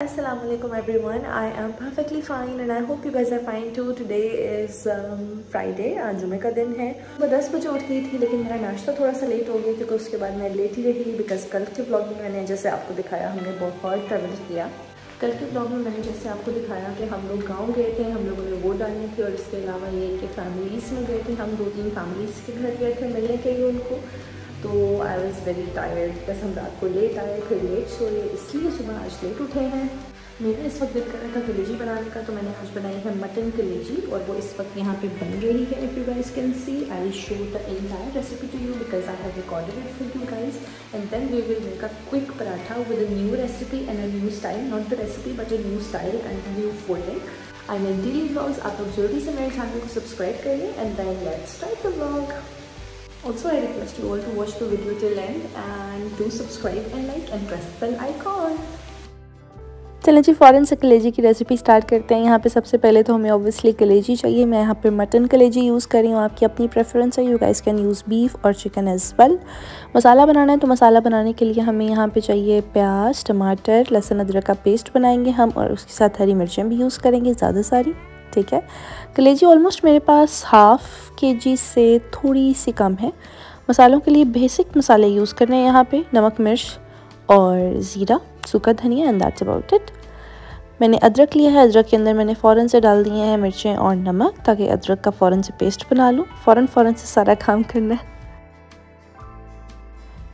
Assalamualaikum everyone. I am perfectly fine and I hope you guys are fine too. Today is Friday. आज जुमे का दिन है। मैं 10 बजे उठ गई थी लेकिन मेरा नाश्ता थोड़ा सा लेट हो गया क्योंकि उसके बाद मैं लेट ही रही बिकॉज कल के ब्लॉग में मैंने जैसे आपको दिखाया हमने बहुत ट्रैवल किया। कल के ब्लॉग में मैंने जैसे आपको दिखाया कि हम लोग गाँव गए थे, हम लोगों ने वोट डालनी थी और इसके अलावा ये कि फैमिलीज़ में गए थे। हम 2-3 फैमिलीज़ के घर गए थे मिलने के लिए उनको। तो आई वॉज़ वेरी टायर्ड, बस हम रात को लेट आए फिर लेट सोए, इसलिए सुबह आज लेट उठे हैं। मेरा इस वक्त दिल कर रहा था कलेजी बनाने का, तो मैंने आज बनाई है मटन कलेजी और वो इस वक्त यहाँ पे बन रही है। If you guys can see, I will show the entire recipe to you because I have recorded it for you guys and then we will make a quick paratha with a new recipe and a new style, not the recipe but a new style and new fooding. I make daily vlogs. आप लोग जल्दी से मेरे channel को subscribe करिए and then let's start the vlog. Also, I request you all to watch the video till end and do subscribe and like and press the bell icon. चलें जी फ़ौरन से कलेजी की रेसिपी स्टार्ट करते हैं। यहाँ पे सबसे पहले तो हमें ऑब्वियसली कलेजी चाहिए। मैं यहाँ पे मटन कलेजी यूज़ कर रही हूँ, आपकी अपनी प्रेफरेंस है। You guys can use beef और चिकन एज वेल। मसाला बनाना है तो मसाला बनाने के लिए हमें यहाँ पे चाहिए प्याज, टमाटर, लहसुन अदरक का पेस्ट बनाएंगे हम और उसके साथ हरी मिर्चें भी यूज़ करेंगे ज़्यादा सारी, ठीक है। कलेजी ऑलमोस्ट मेरे पास हाफ़ kg से थोड़ी सी कम है। मसालों के लिए बेसिक मसाले यूज़ करने हैं यहाँ पे, नमक, मिर्च और ज़ीरा, सूखा धनिया एंड दैट्स अबाउट इट। मैंने अदरक लिया है, अदरक के अंदर मैंने फ़ौरन से डाल दिए हैं मिर्चें और नमक ताकि अदरक का फ़ौरन से पेस्ट बना लूँ। फ़ौरन से सारा काम करना है।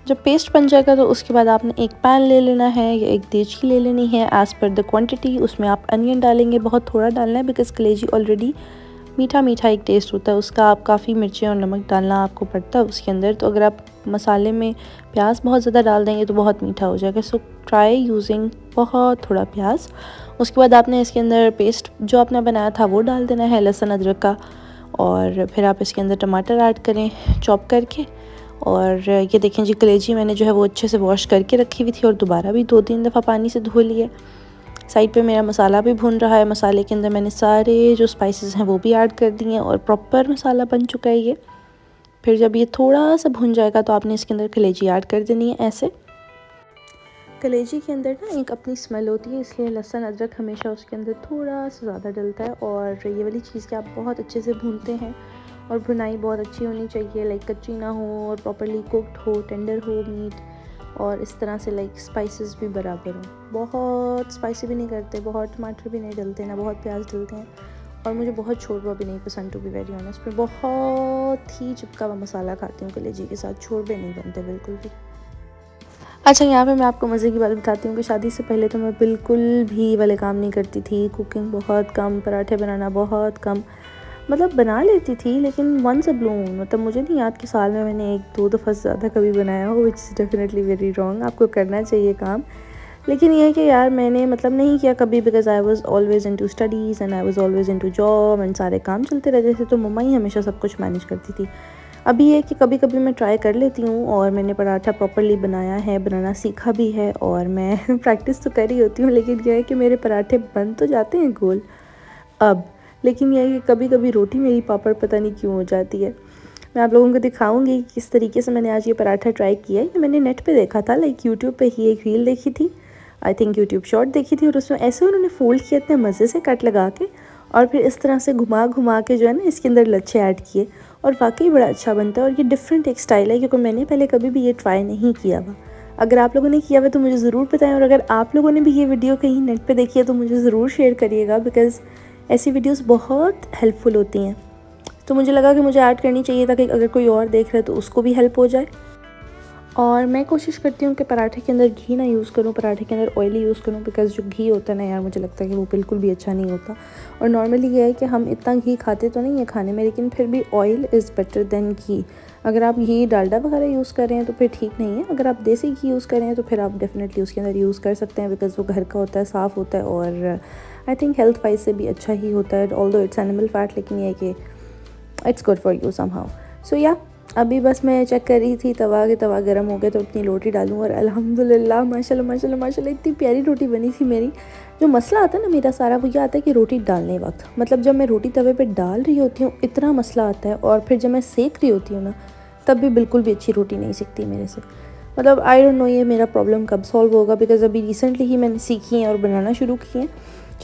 जब पेस्ट बन जाएगा तो उसके बाद आपने एक पैन ले लेना है या एक देचकी ले लेनी है एज़ पर द क्वांटिटी। उसमें आप अनियन डालेंगे, बहुत थोड़ा डालना है बिकॉज़ कलेजी ऑलरेडी मीठा मीठा एक टेस्ट होता है उसका। आप काफ़ी मिर्चें और नमक डालना आपको पड़ता है उसके अंदर। तो अगर आप मसाले में प्याज बहुत ज़्यादा डाल देंगे तो बहुत मीठा हो जाएगा। सो ट्राई यूजिंग बहुत थोड़ा प्याज। उसके बाद आपने इसके अंदर पेस्ट जो आपने बनाया था वो डाल देना है लहसुन अदरक का, और फिर आप इसके अंदर टमाटर ऐड करें चॉप करके। और ये देखें जी कलेजी मैंने जो है वो अच्छे से वॉश करके रखी हुई थी और दोबारा भी 2-3 दफ़ा पानी से धो लिए। साइड पे मेरा मसाला भी भून रहा है। मसाले के अंदर मैंने सारे जो स्पाइसेस हैं वो भी ऐड कर दिए हैं और प्रॉपर मसाला बन चुका है ये। फिर जब ये थोड़ा सा भुन जाएगा तो आपने इसके अंदर कलेजी ऐड कर देनी है। ऐसे कलेजी के अंदर ना एक अपनी स्मेल होती है, इसलिए लहसुन अदरक हमेशा उसके अंदर थोड़ा सा ज़्यादा डलता है। और ये वाली चीज़ कि आप बहुत अच्छे से भूनते हैं और भुनाई बहुत अच्छी होनी चाहिए, लाइक कच्ची ना हो और प्रॉपरली कुक्ड हो, टेंडर हो मीट, और इस तरह से लाइक स्पाइसेस भी बराबर हों। बहुत स्पाइसी भी नहीं करते, बहुत टमाटर भी नहीं डलते, ना बहुत प्याज डलते हैं, और मुझे बहुत शोरबा भी नहीं पसंद टू बी वेरी ऑनेस्ट। मैं बहुत ही चिपका हुआ मसाला खाती हूँ कलेजी के साथ, शोरबे नहीं बनते बिल्कुल भी। अच्छा, यहाँ पे मैं आपको मज़े की बात बताती हूँ कि शादी से पहले तो मैं बिल्कुल भी वाले काम नहीं करती थी। कुकिंग बहुत कम, पराठे बनाना बहुत कम, मतलब बना लेती थी लेकिन वंस अ ब्लू मून, मतलब मुझे नहीं याद कि साल में मैंने 1-2 दफ़ा से ज़्यादा कभी बनाया हो, which is definitely very wrong. आपको करना चाहिए काम, लेकिन ये है कि यार मैंने मतलब नहीं किया कभी because I was always into studies and I was always into job and सारे काम चलते रहते थे, तो मम्मा ही हमेशा सब कुछ मैनेज करती थी। अभी ये कि कभी कभी मैं ट्राई कर लेती हूँ और मैंने पराठा प्रॉपरली बनाया है, बनाना सीखा भी है और मैं प्रैक्टिस तो कर ही होती हूँ। लेकिन यह है कि मेरे पराठे बन तो जाते हैं गोल अब, लेकिन यह है कि कभी कभी रोटी मेरी पापड़ पता नहीं क्यों हो जाती है। मैं आप लोगों को दिखाऊंगी किस तरीके से मैंने आज ये पराठा ट्राई किया है। ये मैंने नेट पे देखा था, लाइक यूट्यूब पे ही एक रील देखी थी, आई थिंक यूट्यूब शॉर्ट देखी थी, और उसमें ऐसे उन्होंने फोल्ड किया इतने मज़े से कट लगा के, और फिर इस तरह से घुमा घुमा के जो है ना इसके अंदर लच्छे ऐड किए, और वाकई बड़ा अच्छा बनता है। और ये डिफरेंट एक स्टाइल है क्योंकि मैंने पहले कभी भी ये ट्राई नहीं किया हुआ। अगर आप लोगों ने किया हुआ तो मुझे ज़रूर बताएं, और अगर आप लोगों ने भी ये वीडियो कहीं नेट पे देखी है तो मुझे ज़रूर शेयर करिएगा बिकॉज़ ऐसी वीडियोस बहुत हेल्पफुल होती हैं। तो मुझे लगा कि मुझे ऐड करनी चाहिए ताकि अगर कोई और देख रहा है तो उसको भी हेल्प हो जाए। और मैं कोशिश करती हूँ कि पराठे के अंदर घी ना यूज़ करूँ, पराठे के अंदर ऑयली यूज़ करूँ बिकॉज़ जो घी होता है ना यार, मुझे लगता है कि वो बिल्कुल भी अच्छा नहीं होता। और नॉर्मली ये है कि हम इतना घी खाते तो नहीं है खाने में, लेकिन फिर भी ऑयल इज़ बेटर देन घी। अगर आप घी डालडा वगैरह यूज़ कर रहे हैं तो फिर ठीक नहीं है। अगर आप देसी घी यूज़ कर रहे हैं तो फिर आप डेफिनेटली उसके अंदर यूज़ कर सकते हैं बिकॉज़ वो घर का होता है, साफ़ होता है, और आई थिंक हेल्थ वाइज से भी अच्छा ही होता है। ऑल्दो इट्स एनिमल फैट, लेकिन ये है कि it's good for you somehow. So या अभी बस मैं चेक कर रही थी तवा गर्म हो गया तो अपनी रोटी डालूँ, और अल्हम्दुलिल्लाह माशाल्लाह माशाल्लाह माशाल्लाह इतनी प्यारी रोटी बनी थी मेरी। जो मसला आता है ना मेरा सारा वो ये आता है कि रोटी डालने वक्त, मतलब जब मैं रोटी तवे पे डाल रही होती हूँ इतना मसला आता है, और फिर जब मैं सेक रही होती हूँ ना तब भी बिल्कुल भी अच्छी रोटी नहीं सिकती मेरे से। मतलब आई डोंट नो ये मेरा प्रॉब्लम कब सॉल्व होगा, बिकॉज़ अभी रिसेंटली ही मैंने सीखी है और बनाना शुरू की है।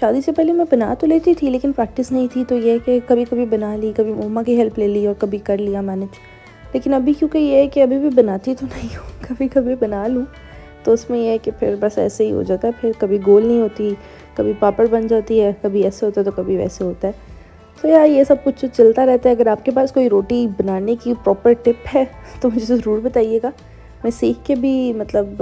शादी से पहले मैं बना तो लेती थी लेकिन प्रैक्टिस नहीं थी, तो ये है कि कभी कभी बना ली, कभी मम्मा की हेल्प ले ली और कभी कर लिया मैनेज। लेकिन अभी क्योंकि ये है कि अभी भी बनाती तो नहीं हूँ, कभी कभी बना लूँ तो उसमें यह है कि फिर बस ऐसे ही हो जाता है, फिर कभी गोल नहीं होती, कभी पापड़ बन जाती है, कभी ऐसे होता है तो कभी वैसे होता है। तो यार ये सब कुछ चलता रहता है। अगर आपके पास कोई रोटी बनाने की प्रॉपर टिप है तो मुझे ज़रूर बताइएगा। मैं सीख के भी मतलब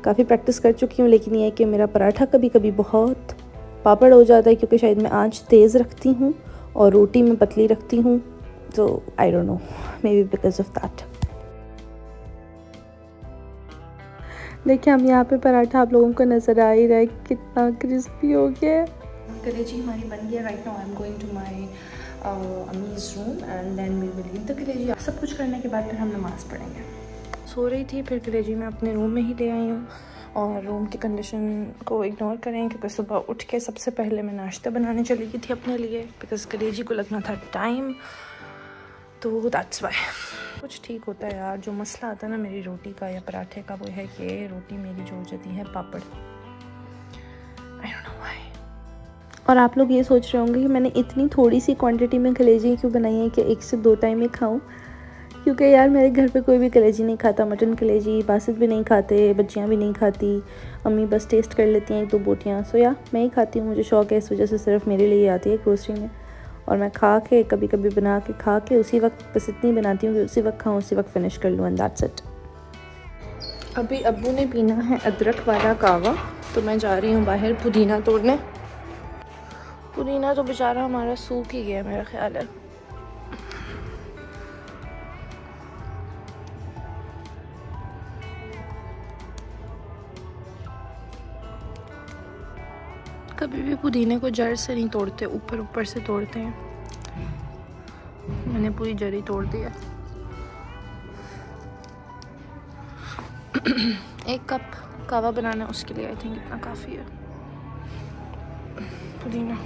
काफ़ी प्रैक्टिस कर चुकी हूँ, लेकिन ये है कि मेरा पराठा कभी कभी बहुत पापड़ हो जाता है, क्योंकि शायद मैं आंच तेज़ रखती हूँ और रोटी में पतली रखती हूँ, तो आई don't no, may be because of that. देखिए हम यहाँ पे पराठा आप लोगों को नज़र आ ही रहा है कितना क्रिस्पी हो गया है। कलेजी हमारी बन गया। Right now I am going to my अमीज़ room and then we will eat the kaleji. सब कुछ करने के बाद फिर हम नमाज़ पढ़ेंगे। सो रही थी, फिर कलेजी मैं अपने रूम में ही ले आई हूँ और रूम की कंडीशन को इग्नोर करें, क्योंकि सुबह उठ के सबसे पहले मैं नाश्ता बनाने चली गई थी अपने लिए, बिकॉज कलेजी को लगना था टाइम, तो दैट्स वाई। कुछ ठीक होता है यार। जो मसला आता है ना मेरी रोटी का या पराठे का, वो है कि रोटी मेरी जो हो जाती है papad. I don't know why. और आप लोग ये सोच रहे होंगे कि मैंने इतनी थोड़ी सी क्वांटिटी में कलेजी क्यों बनाई है कि 1 से 2 टाइम ही खाऊं, क्योंकि यार मेरे घर पे कोई भी कलेजी नहीं खाता। मटन कलेजी बासित भी नहीं खाते, बच्चियाँ भी नहीं खाती, अम्मी बस टेस्ट कर लेती हैं 1-2 बोटियाँ। सो या मैं ही खाती हूँ, मुझे शौक़ है, इस वजह से सिर्फ मेरे लिए आती है ग्रोसरी में, और मैं खा के कभी कभी बना के खा के उसी वक्त, बस इतनी बनाती हूँ कि उसी वक्त खाऊँ, उसी वक्त फिनिश कर लूँ, एंड दैट्स इट। अभी अब्बू ने पीना है अदरक वाला कहवा, तो मैं जा रही हूँ बाहर पुदीना तोड़ने। पुदीना तो बेचारा हमारा सूख ही गया मेरा ख्याल है। कभी भी पुदीने को जड़ से नहीं तोड़ते, ऊपर ऊपर से तोड़ते हैं। मैंने पूरी जड़ ही तोड़ दिया। 1 कप कहवा बनाना है, उसके लिए आई थिंक इतना काफ़ी है पुदीना।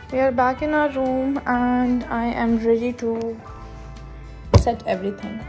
We are back in our room and I am ready to set everything.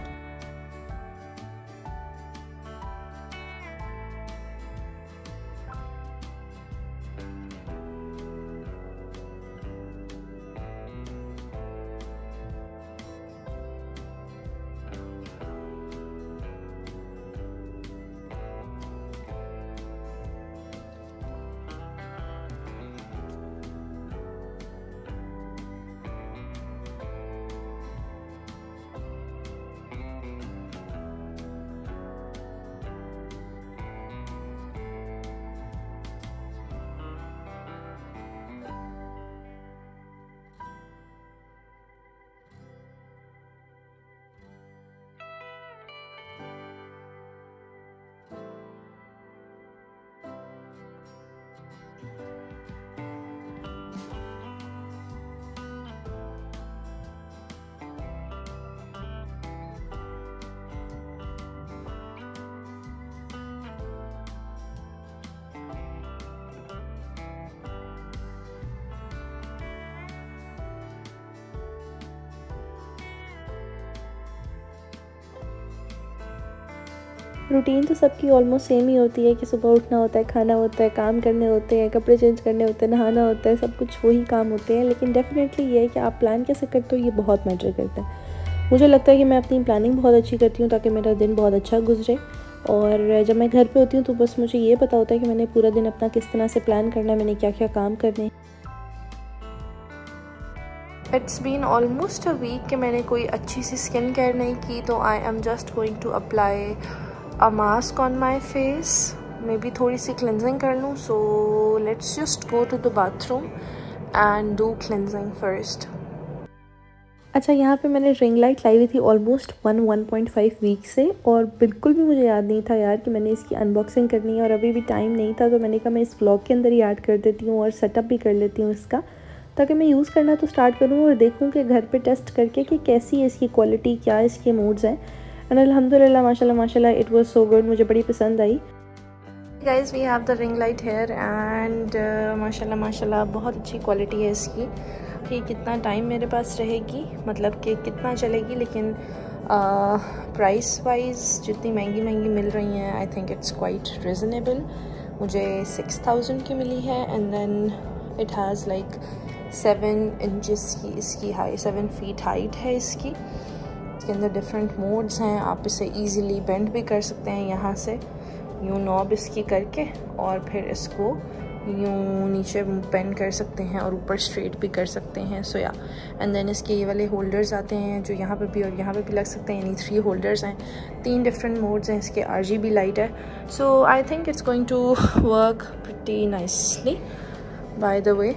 Routine तो सबकी ऑलमोस्ट सेम ही होती है कि सुबह उठना होता है, खाना होता है, काम करने होते हैं, कपड़े चेंज करने होते हैं, नहाना होता है, सब कुछ वही काम होते हैं। लेकिन डेफिनेटली ये है कि आप प्लान कैसे करते हो ये बहुत मैटर करता है। मुझे लगता है कि मैं अपनी प्लानिंग बहुत अच्छी करती हूँ ताकि मेरा दिन बहुत अच्छा गुजरे। और जब मैं घर पे होती हूँ तो बस मुझे ये पता होता है कि मैंने पूरा दिन अपना किस तरह से प्लान करना है, मैंने क्या क्या काम करने हैं। It's been almost a week कि मैंने कोई अच्छी सी स्किन केयर नहीं की, तो I am just going to apply a mask on my face, maybe थोड़ी सी क्लेंजिंग कर लूँ। So let's just go to the bathroom and do cleansing first. अच्छा, यहाँ पे मैंने रिंग लाइट लाई हुई थी ऑलमोस्ट 1.5 वीक से, और बिल्कुल भी मुझे याद नहीं था यार कि मैंने इसकी अनबॉक्सिंग करनी है, और अभी भी टाइम नहीं था, तो मैंने कहा मैं इस व्लॉग के अंदर ही ऐड कर देती हूँ और सेटअप भी कर लेती हूँ इसका, ताकि मैं यूज़ करना तो स्टार्ट करूँ और देखूँ कि घर पे टेस्ट करके कि कैसी है इसकी क्वालिटी, क्या इसके मोड्स हैं। एंड अल्हम्दुलिल्लाह माशाल्लाह माशाल्लाह इट वाज सो गुड, मुझे बड़ी पसंद आई। Guys we have the ring light here and माशाल्लाह माशाल्लाह बहुत अच्छी क्वालिटी है इसकी। कि कितना टाइम मेरे पास रहेगी, मतलब कि कितना चलेगी, लेकिन प्राइस वाइज जितनी महंगी महंगी मिल रही हैं I think it's quite reasonable. मुझे 6000 की मिली है and then it has like 7 inches की इसकी 7 फीट हाइट है इसकी। इसके अंदर डिफरेंट मोड्स हैं, आप इसे ईज़िली बेंड भी कर सकते हैं यहाँ से यूँ नॉब इसकी करके, और फिर इसको यूँ नीचे बेंड कर सकते हैं और ऊपर स्ट्रेट भी कर सकते हैं। सो या एंड देन इसके ये वाले होल्डर्स आते हैं जो यहाँ पे भी और यहाँ पे भी लग सकते हैं, यानी 3 होल्डर्स हैं, 3 डिफरेंट मोड्स हैं इसके। RGB लाइट है, so I think it's going to work pretty nicely by the way.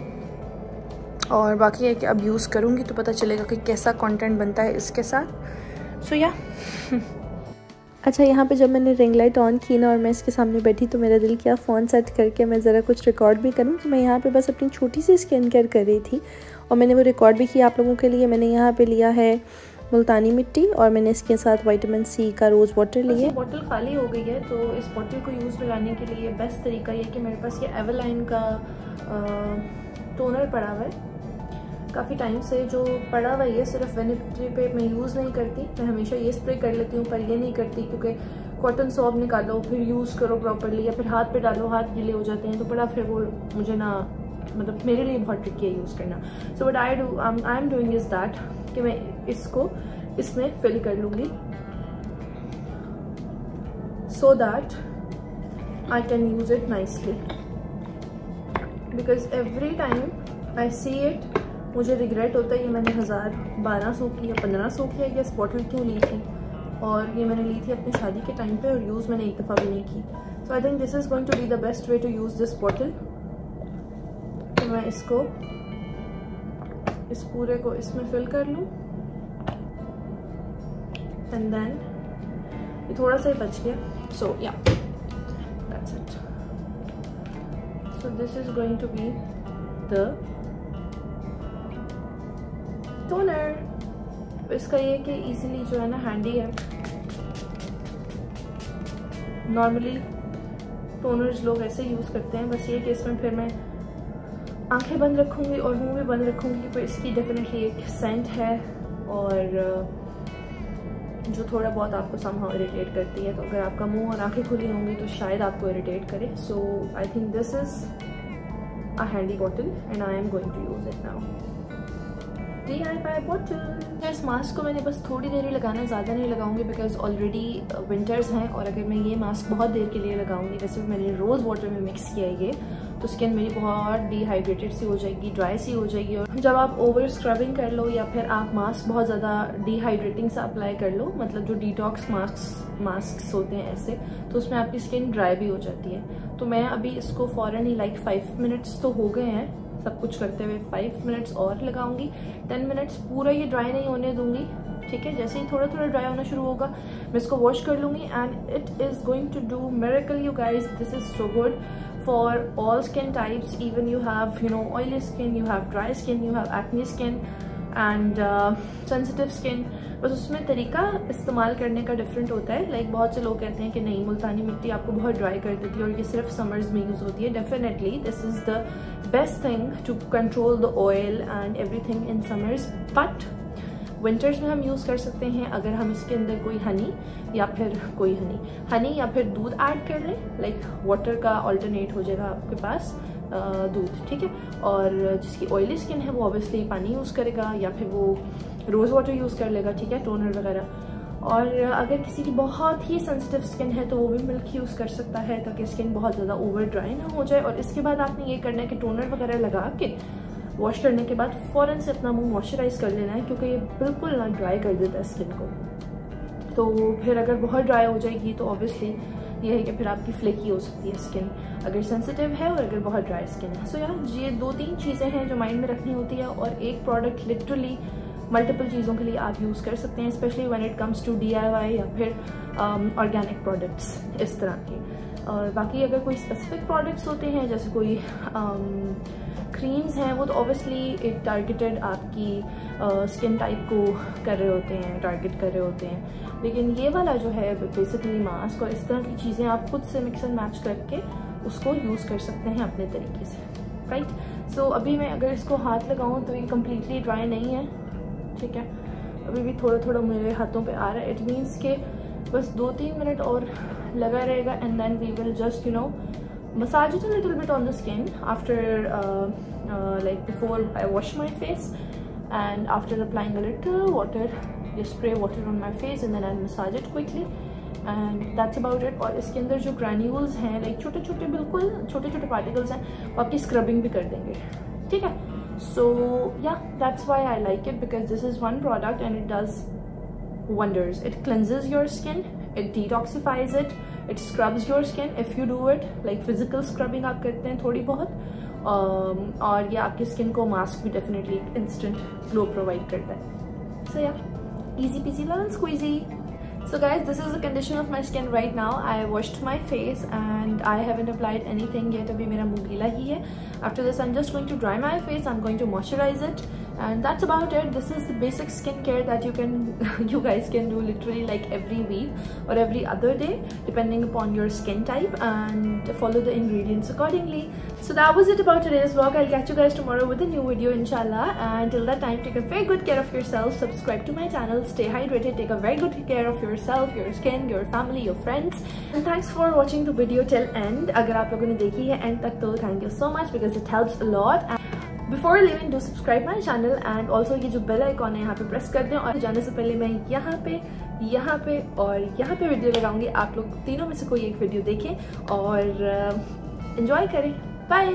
और बाकी है कि अब यूज़ करूँगी तो पता चलेगा कि कैसा कंटेंट बनता है इसके साथ। सो या अच्छा, यहाँ पे जब मैंने रिंग लाइट ऑन की ना और मैं इसके सामने बैठी तो मेरा दिल किया फ़ोन सेट करके मैं ज़रा कुछ रिकॉर्ड भी करूँ। तो मैं यहाँ पे बस अपनी छोटी सी स्किन केयर कर रही थी और मैंने वो रिकॉर्ड भी किया आप लोगों के लिए। मैंने यहाँ पे लिया है मुल्तानी मिट्टी और मैंने इसके साथ विटामिन C का रोज़ वाटर लिया। बोतल खाली हो गई है, तो इस बोतल को यूज़ में लाने के लिए बेस्ट तरीका ये कि मेरे पास ये एवरलाइन का टोनर पड़ा हुआ है काफ़ी टाइम से, जो पड़ा हुआ ये सिर्फ वैनिटी पे मैं यूज़ नहीं करती, मैं हमेशा ये स्प्रे कर लेती हूँ, पर ये नहीं करती क्योंकि कॉटन सॉब निकालो फिर यूज़ करो प्रॉपरली, या फिर हाथ पे डालो हाथ गीले हो जाते हैं, तो बड़ा फिर वो मुझे ना, मतलब मेरे लिए बहुत ट्रिकी है यूज़ करना। So what I am doing is that कि मैं इसको इसमें फिल कर लूँगी so that I can use it nicely, because every time I see it मुझे रिग्रेट होता है। ये मैंने 1200 की या 1500 की है, गैस बॉटल क्यों ली थी, और ये मैंने ली थी अपनी शादी के टाइम पे और यूज़ मैंने एक दफ़ा भी नहीं की। So I think this is going to be the best way to use this bottle. तो मैं इसको इस पूरे को इसमें फिल कर लूँ एंड देन ये थोड़ा सा ही बच गया। So yeah that's it. So this is going to be the toner. इसका ये कि इजीली जो है ना हैंडी है। नॉर्मली टोनर्स लोग ऐसे यूज़ करते हैं, बस ये कि इसमें फिर मैं आंखें बंद रखूँगी और मुंह भी बंद रखूँगी, पर इसकी डेफिनेटली एक सेंट है और जो थोड़ा बहुत आपको समहाउ इरिटेट करती है, तो अगर आपका मुंह और आंखें खुली होंगी तो शायद आपको इरिटेट करे। So I think this is a handy bottle and I am going to use it now. DIY bottle. इस मास्क को मैंने बस थोड़ी देर ही लगाना है, ज़्यादा नहीं लगाऊंगी बिकॉज ऑलरेडी विंटर्स हैं, और अगर मैं ये मास्क बहुत देर के लिए लगाऊंगी, वैसे भी मैंने रोज़ वाटर में मिक्स किया है ये, तो स्किन मेरी बहुत डिहाइड्रेटेड सी हो जाएगी, ड्राई सी हो जाएगी। और जब आप ओवर स्क्रबिंग कर लो या फिर आप मास्क बहुत ज़्यादा डिहाइड्रेटिंग सा अप्लाई कर लो, मतलब जो डिटॉक्स मास्क होते हैं ऐसे, तो उसमें आपकी स्किन ड्राई भी हो जाती है। तो मैं अभी इसको फ़ौरन ही लाइक 5 मिनट्स तो हो गए हैं सब कुछ करते हुए, 5 मिनट्स और लगाऊंगी, 10 मिनट्स पूरा ये ड्राई नहीं होने दूंगी, ठीक है। जैसे ही थोड़ा थोड़ा ड्राई होना शुरू होगा मैं इसको वॉश कर लूँगी and it is going to do miracle you guys. This is so good for all skin types, even you have oily skin, you have dry skin, you have acne skin and sensitive skin. बस उसमें तरीका इस्तेमाल करने का different होता है. Like बहुत से लोग कहते हैं कि नहीं मुल्तानी मिट्टी आपको बहुत ड्राई कर देती है और ये सिर्फ समर्स में यूज़ होती है. Definitely this is the best thing to control the oil and everything in summers. But winters में हम यूज़ कर सकते हैं अगर हम इसके अंदर कोई हनी या फिर दूध ऐड कर लें, लाइक वाटर का अल्टरनेट हो जाएगा आपके पास दूध, ठीक है। और जिसकी ऑयली स्किन है वो ऑब्वियसली पानी यूज़ करेगा या फिर वो रोज़ वाटर यूज़ कर लेगा, ठीक है, टोनर वगैरह। और अगर किसी की बहुत ही सेंसिटिव स्किन है तो वो भी मिल्क यूज़ कर सकता है ताकि स्किन बहुत ज़्यादा ओवर ड्राई ना हो जाए। और इसके बाद आपने ये करना है कि टोनर वगैरह लगा के वॉश करने के बाद फ़ौरन से अपना मुंह मॉइस्चराइज़ कर लेना है, क्योंकि ये बिल्कुल ना ड्राई कर देता है स्किन को। तो फिर अगर बहुत ड्राई हो जाएगी तो ऑब्वियसली ये है कि फिर आपकी फ्लेकी हो सकती है स्किन, अगर सेंसिटिव है और अगर बहुत ड्राई स्किन है। सो यार ये 2-3 चीज़ें हैं जो माइंड में रखनी होती है, और एक प्रोडक्ट लिटरली मल्टीपल चीज़ों के लिए आप यूज़ कर सकते हैं, specially when it comes to DIY या फिर ऑर्गेनिक प्रोडक्ट्स इस तरह के। और बाकी अगर कोई स्पेसिफिक प्रोडक्ट्स होते हैं जैसे कोई क्रीम्स हैं, वो तो ऑब्वियसली एक टारगेटेड आपकी स्किन टाइप को कर रहे होते हैं, टारगेट कर रहे होते हैं। लेकिन ये वाला जो है बेसिकली मास्क और इस तरह की चीज़ें आप खुद से मिक्स एंड मैच करके उसको यूज़ कर सकते हैं अपने तरीके से, राइट। सो अभी मैं अगर इसको हाथ लगाऊँ तो ये कम्प्लीटली ड्राई नहीं है, ठीक है, अभी भी थोड़ा थोड़ा मेरे हाथों पे आ रहा है। इट मीन्स के बस 2-3 मिनट और लगा रहेगा, and then we will just massage it a little bit on the skin after like before I wash my face, and after applying a little water, just spray water on my face and then I'll massage it quickly, and that's about it। और इसके अंदर जो granules हैं, like छोटे छोटे, बिल्कुल छोटे छोटे पार्टिकल्स हैं, वो आपकी स्क्रबिंग भी कर देंगे, ठीक है। So yeah, that's why I like it, because this is one product and it does wonders. It cleanses your skin, it detoxifies it, it scrubs your skin if you do it, like physical scrubbing आप करते हैं थोड़ी बहुत, और ये आपकी skin को mask भी डेफिनेटली इंस्टेंट ग्लो प्रोवाइड करता है। So yeah, easy peasy lemon squeezy। So guys, this is the condition of my skin right now. I washed my face and I haven't applied anything yet, अभी मेरा मुँह गीला ही है। After this I'm just going to dry my face, I'm going to moisturize it, and that's about it. This is the basic skincare that you guys can do literally like every week or every other day depending upon your skin type, and follow the ingredients accordingly. So that was it about today's vlog. I'll catch you guys tomorrow with a new video inshallah, and till that time take a very good care of yourself, subscribe to my channel, stay hydrated, take a very good care of yourself, your skin, your family, your friends, and thanks for watching the video till end। अगर आप लोगों ने देखी है end तक तो thank you so much because it helps a lot। Before leaving, do subscribe my channel and also ये जो बेल आइकॉन है यहाँ पे प्रेस कर दें, और जाने से पहले मैं यहाँ पे और यहाँ पे वीडियो लगाऊंगी। आप लोग तीनों में से कोई एक वीडियो देखें और एंजॉय करें। बाय।